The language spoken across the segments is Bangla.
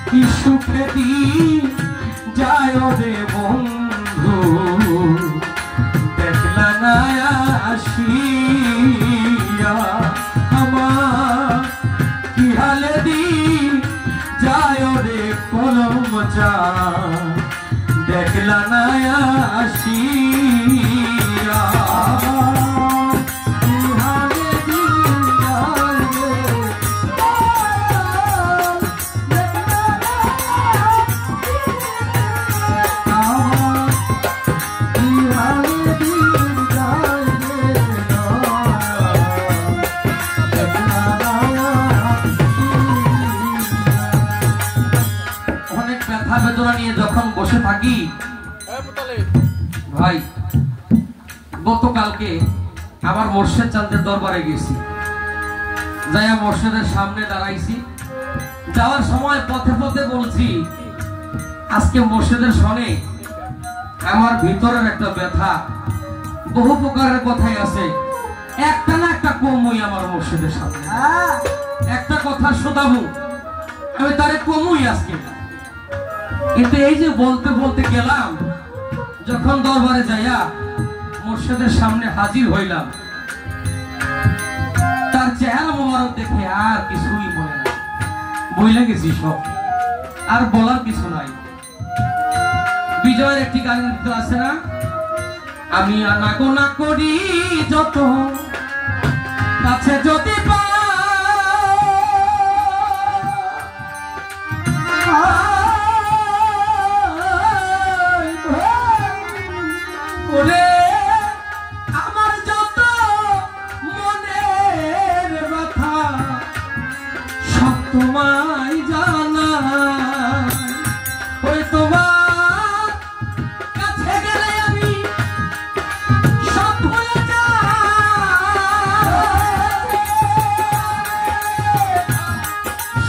কি সুখে দিন যায় রে বন্ধু দেখলা না আসিয়া আমার কি হালে দিন যায় রে কলম চা দেখলা না আসিয়া বেদনা নিয়ে যখন বসে থাকি ভাই, গতকালকে আবার মোর্শেদ চাঁদের দরবারে গেছি, যাইয়া মোর্শেদের সামনে দাঁড়াইছি। যাওয়ার সময় পথে পথে বলছি আজকে মোর্শেদের শোনে আমার ভিতরের একটা ব্যথা, বহু প্রকারের কথাই আছে, একটা না একটা কমই আমার মোর্শেদের সামনে, একটা কথা শোধাবো আমি তারে কমই আজকে। কিন্তু এই যে বলতে বলতে গেলাম, যখন দরবারে যাইয়া মুর্শিদের সামনে হাজির হইলাম, তার চেহারা মোবারক দেখে আর কিছুই মনে নাই, বইলা গেছি সব, আর বলার কিছু নাই। বিজয়ের একটি গান আছে না, আমি আনাগোনা করি যত কাছে যদি আমার যত মনের ব্যথা সব তোমায় জানা, ওই তোমার কাছে গেলে আমি সব ভুলে যাই,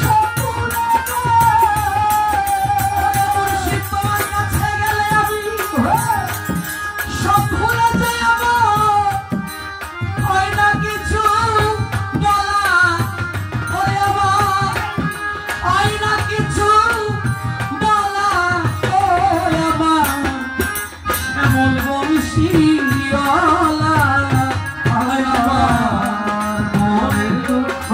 সব ভুলে যাই, তোমার কাছে গেলে আমি সব ভুলে যাই, আমার হয় না কিছু বলা, ওরে আমার হয় না কিছু বলা, ওরে আমার এমন বংশীওয়ালা, হয় আমার মনের দুঃখ।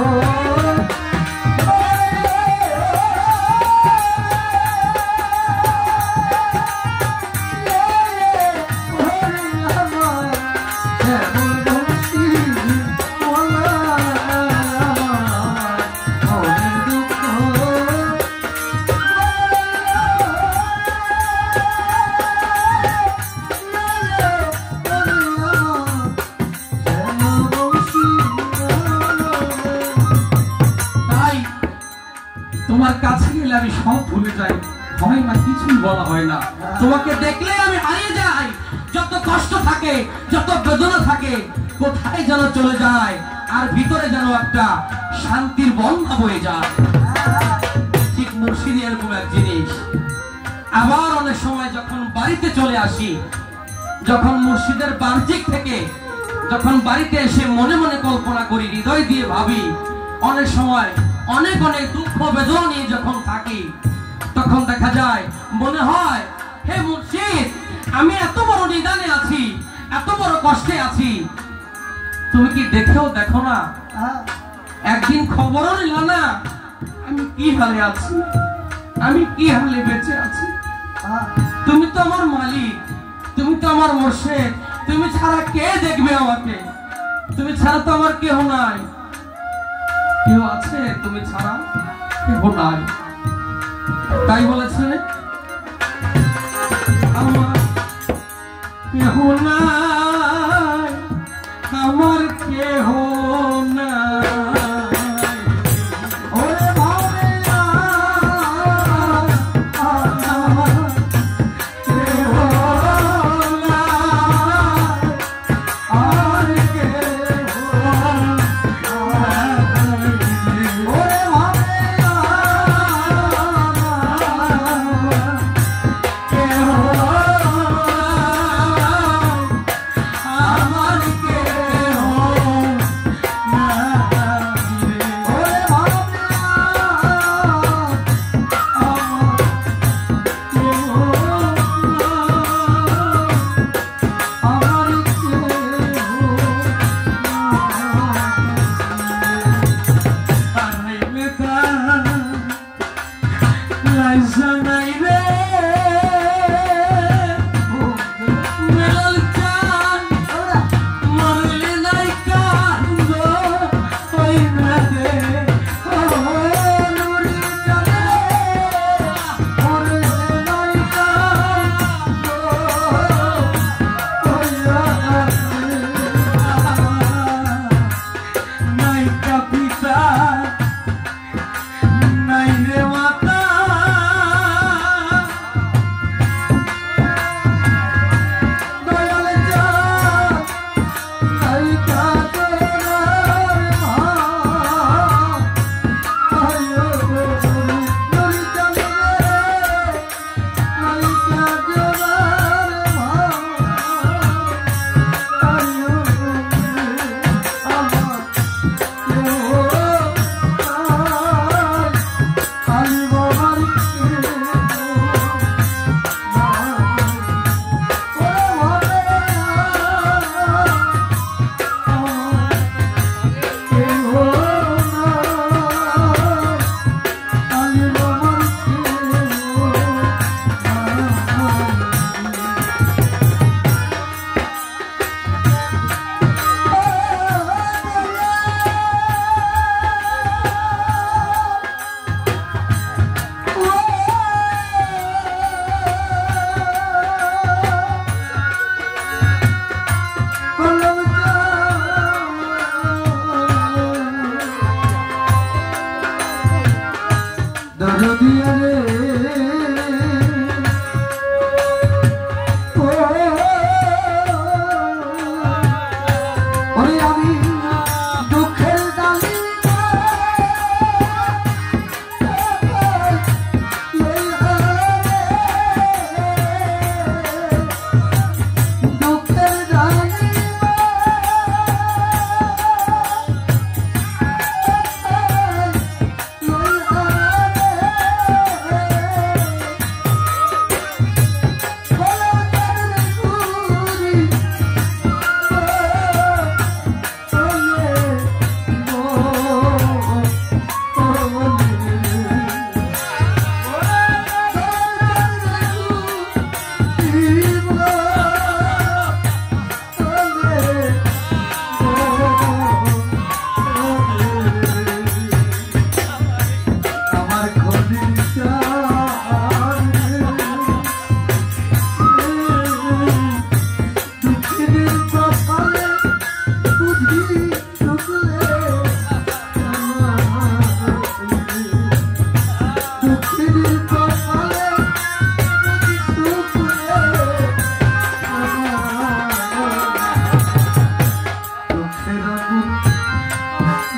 তোমার কাছে গেলে আমি সব ভুলে যাই, হয় না কিছুই বলা হয় না, তোমাকে দেখলে আমি হারিয়ে যাই, যত কষ্ট থাকে যত বেদনা থাকে কোথায় যেন চলে যায়, আর ভিতরে যেন একটা শান্তির বন্যা বয়ে যায়। ঠিক মুর্শিদি এরকম এক জিনিস। আবার অনেক সময় যখন বাড়িতে চলে আসি, যখন মুর্শিদের বাহ্যিক থেকে যখন বাড়িতে এসে মনে মনে কল্পনা করি, হৃদয় দিয়ে ভাবি, অনেক সময় অনেক অনেক দুঃখ বেদনা নিয়ে যখন থাকি, তখন দেখা যায় মনে হয় হে মুর্শিদ, আমি এত বড় নিদানে আছি, এত বড় কষ্টে আছি, তুমি কি দেখো না, একদিন খবরও নিল না আমি কি হালে আছি, আমি কি হালে বেঁচে আছি। তুমি তো আমার মালিক, তুমি তো আমার মুর্শিদ, তুমি ছাড়া কে দেখবে আমাকে, তুমি ছাড়া তো আমার কেউ নাই, কেউ আছে তুমি ছাড়া, কেউ নাই। তাই বলেছে আমার কেহ নাই, আমার কেহ নাই, ওরে ভাবে কেহ নাই, আর কেহ ওরে ভাবে কেহ বিচার নাই রে মাতা দয়াল চাঁদ নাই কাজরার মা আয়ো নুরি চাঁদ রে নাই কাজরার মা আয়ো আমার আলি বাবার দরদিয়া রে ওরে আমি দুঃখের ডালি দুঃখের ডালি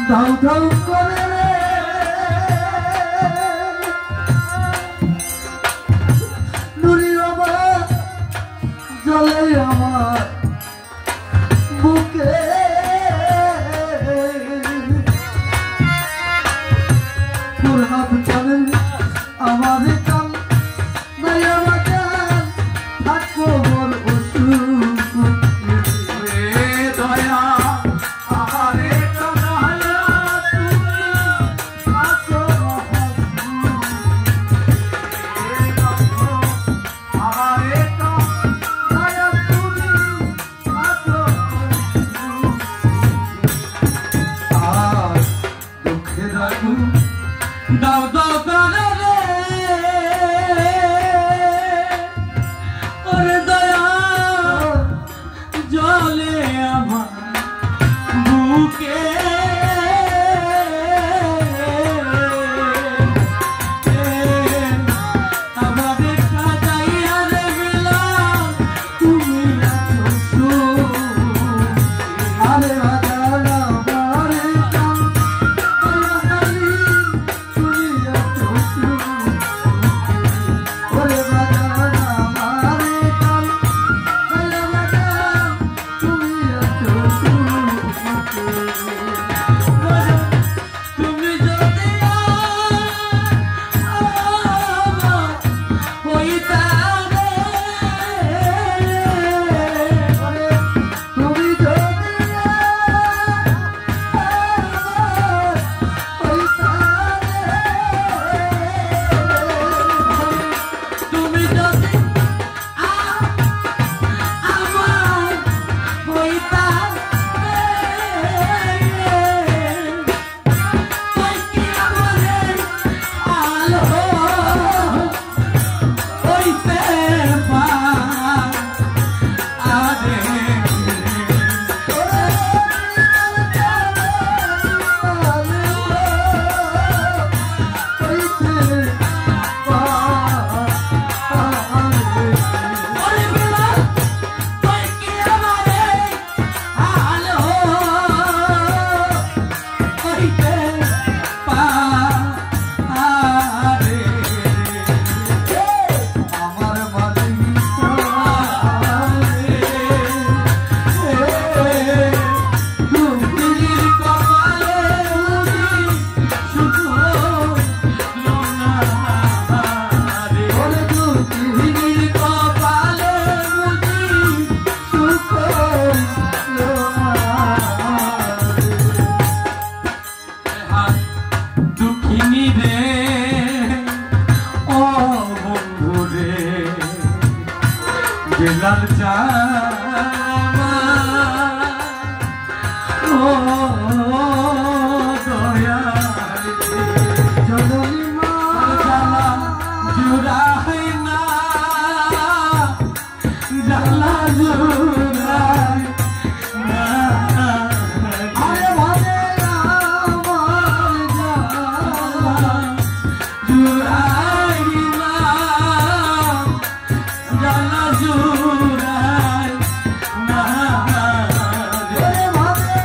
দাও দাও করে রে নুরি বাবা জ্বলে আমার বুকে ফুরহাদ চাঁদের আমার কাল নাই আমার কাল থাকবো মোর অসুখ দয়া আহারে দাও দাও করে রে ওরে দয়া জলে আমার বুকে আমাদের কাজাইয়া রে গেলাম তুমি আরে বাজানা বারে কাম তুমি দুঃখিনী রে ও বন্ধু রে গেলাল জামা ও দয়াল জননী মা জালা জুড়াই না জালা জুড়াই না আরে ভাবে আমার জালা জুড়াই না জালা জুড়াই না রে ভাবে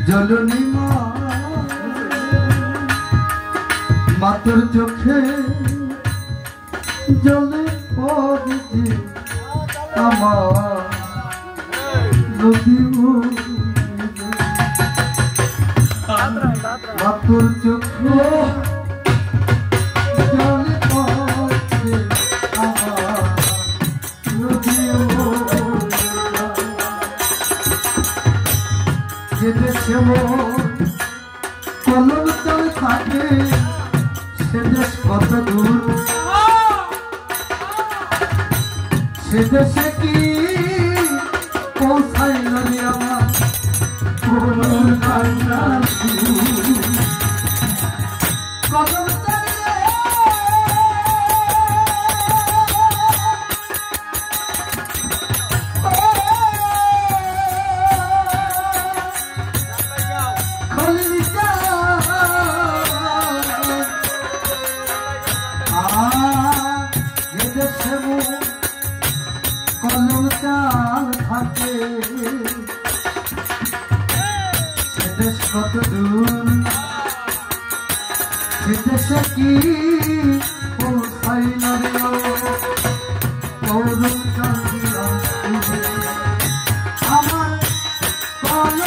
জননী মা মাতর চোখে জলে পড়ছে আমার নদী মাতর মাতুর চোখে জল পড়ছে আমার নদীও যে দেশে মোর কলম চল থাকে সে দেশ কত দূর সে দেশে কি পৌঁছাইল রে আমার করুণ কান্নার সুর কলম চলে খলিল যে দেশে কলম চাল থাকে সে দেশ কত দূর সে দেশে কি পৌঁছাইল রে করুণ কান্নার সুর আমার কলম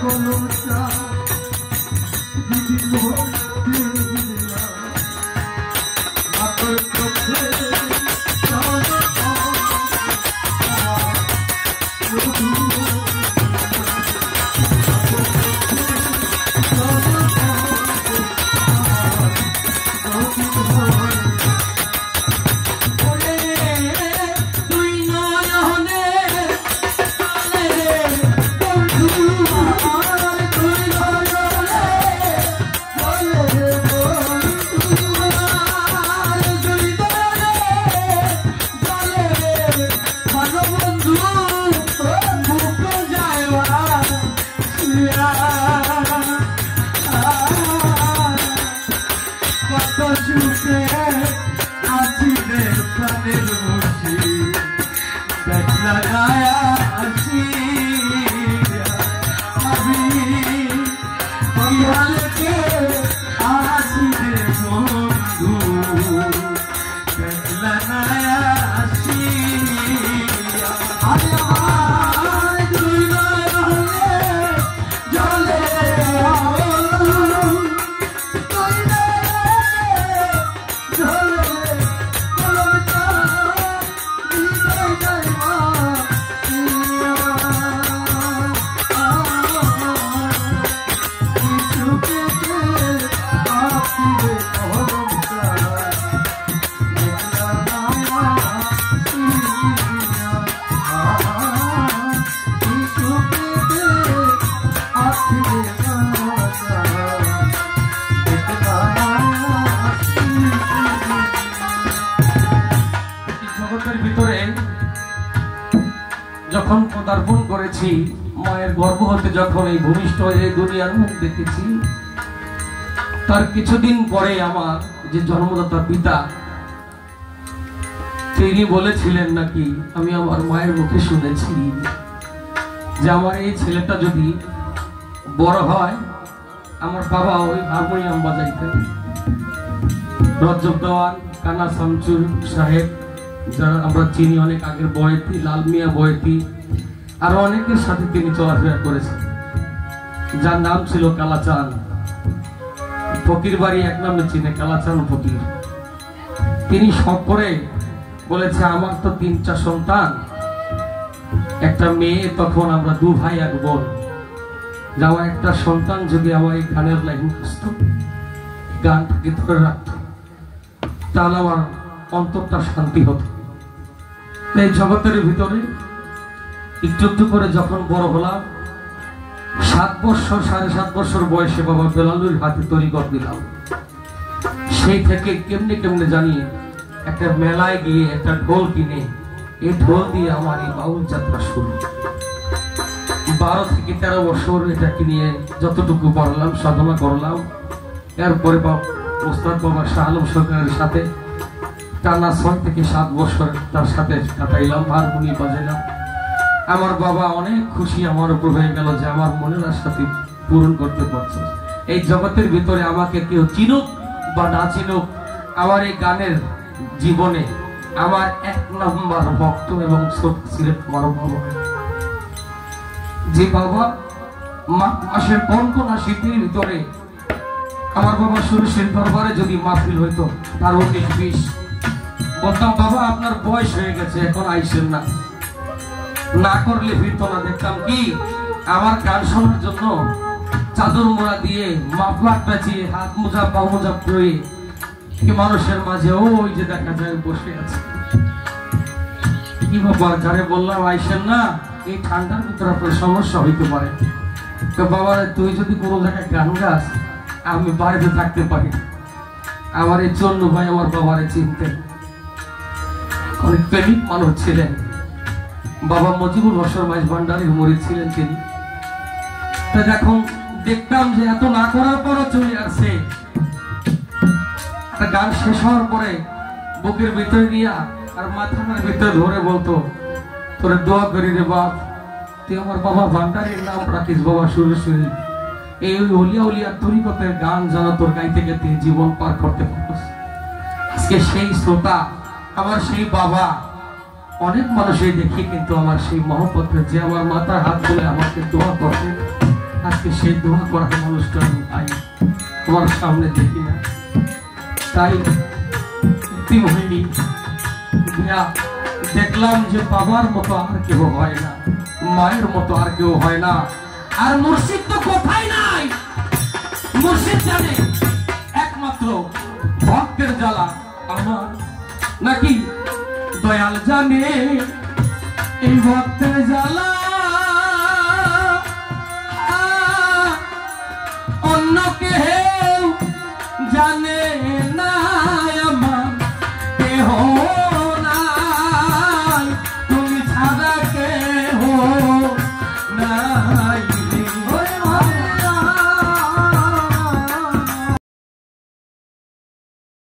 কলম যখন পদার্পণ করেছি মায়ের গর্ভ হতে যখন এই ভূমিষ্ঠ হয়ে দুনিয়ার মুখ দেখেছি তার কিছুদিন পরে আমার যে জন্মদাতা পিতা তিনি বলেছিলেন নাকি আমি আমার মায়ের মুখে শুনেছি যে আমার এই ছেলেটা যদি বড় হয় আমার বাবা ওই হারমোনিয়াম বাজাইতেন রজব দেওয়ান কানা শামসুর সাহেব যারা আমরা চিনি অনেক আগের বয়েতি লাল মিয়া বয়েতি আরো অনেকের সাথে তিনি চলাফেরা করেছেন যার নাম ছিল কালাচাঁদ ফকির বাড়ি এক নামে চিনে কালাচাঁদ ফকির তিনি শখ করে বলেছে আমার তো 3টা সন্তান একটা মেয়ে তখন আমরা 2 ভাই 1 বোন যাওয়া একটা সন্তান যদি আমার এই গানের লাইন আসতো গানটাকে ধরে রাখতো তাহলে আমার অন্তরটা শান্তি হতো এই জগতের ভিতরে একটু একটু করে যখন বড় হলাম 7 বছর 7.5 বছর বয়সে বাবা বেলালুর হাতে তরিকত দিলাম সেই থেকে কেমনে কেমনে জানি একটা মেলায় গিয়ে একটা ঢোল কিনে এই ঢোল দিয়ে আমার এই বাউল যাত্রা শুরু 12 থেকে 13 বছর এটাকে নিয়ে যতটুকু পড়লাম, সাধনা করলাম। এরপরে ওস্তাদ বাবা শাহ আলম সরকারের সাথে টানা 6 থেকে 7 বছর তার সাথে কাটাইলাম, হারমোনি বাজাইলাম। আমার বাবা অনেক খুশি আমার উপর হয়ে গেল যে আমার মনের আশাটি পূরণ করতে পারছে। এই জগতের ভিতরে আমাকে কেউ চিনুক বা না চিনুক, আমার এই গানের জীবনে আমার 1 নম্বর ভক্ত এবং ছিলেন আমার বাবা। যে বাবা মাসের কোন শীতের ভিতরে আমার বাবা সুরেশের দরবারে যদি মাহফিল হইতো, তার 19-20 বলতাম, বাবা আপনার বয়স হয়ে গেছে, এখন আইসেন না, না করলে ফিরতো না। দেখতাম কি আমার গান শোনার জন্য চাদর মোড়া দিয়ে, মাফলার পেঁচিয়ে, হাত মোজা পা মোজা পরে মানুষের মাঝে ওই যে দেখা যায় বসে আছে। কি বাবা, যারে বললাম আইসেন না, এই ঠান্ডার ভিতরে আপনার সমস্যা হইতে পারে। তো বাবা, তুই যদি কোনো জায়গায় গান গাস, আমি বাড়িতে থাকতে পারি। আমার এই চন্ন ভাই আমার বাবারে চিনতেন, অনেক প্রেমিক মানুষ ছিলেন। বাবা মজিবুল হসর মাইজ ভান্ডারীর মরিদ ছিলেন তিনি। তো এখন দেখতাম যে এত না করার পরও চলে আসছে। একটা গান শেষ হওয়ার পরে বুকের ভিতরে নিয়ে আর মাথার ভিতরে ধরে বলতো, তোরে দোয়া করি রে বাপ, তুই আমার বাবা ভান্ডারীর নাম রাখিস বাবা সুরেশ্বরী। এই অলিয়া উলিয়া তরিকতের গান যেন তোর গাইতে গাইতে জীবন পার করতে পারস। আজকে সেই শ্রোতা আমার সেই বাবা, অনেক মানুষই দেখি, কিন্তু আমার সেই মহব্বতের যে আমার মাথার হাত ধরে আমাকে দোয়া করতে, আজকে সেই দোয়া করার মানুষটা আমি পাই তোমার সামনে দেখি না। তাই দেখলাম যে বাবার মতো আর কেউ হয় না, মায়ের মতো আর কেউ হয় না। আর মুর্শিদ তো কোথায় নাই, মুর্শিদ জানে একমাত্র ভক্তের জ্বালা আমার, নাকি দয়াল জানে এই ভক্তের জ্বালা, অন্য কেউ জানে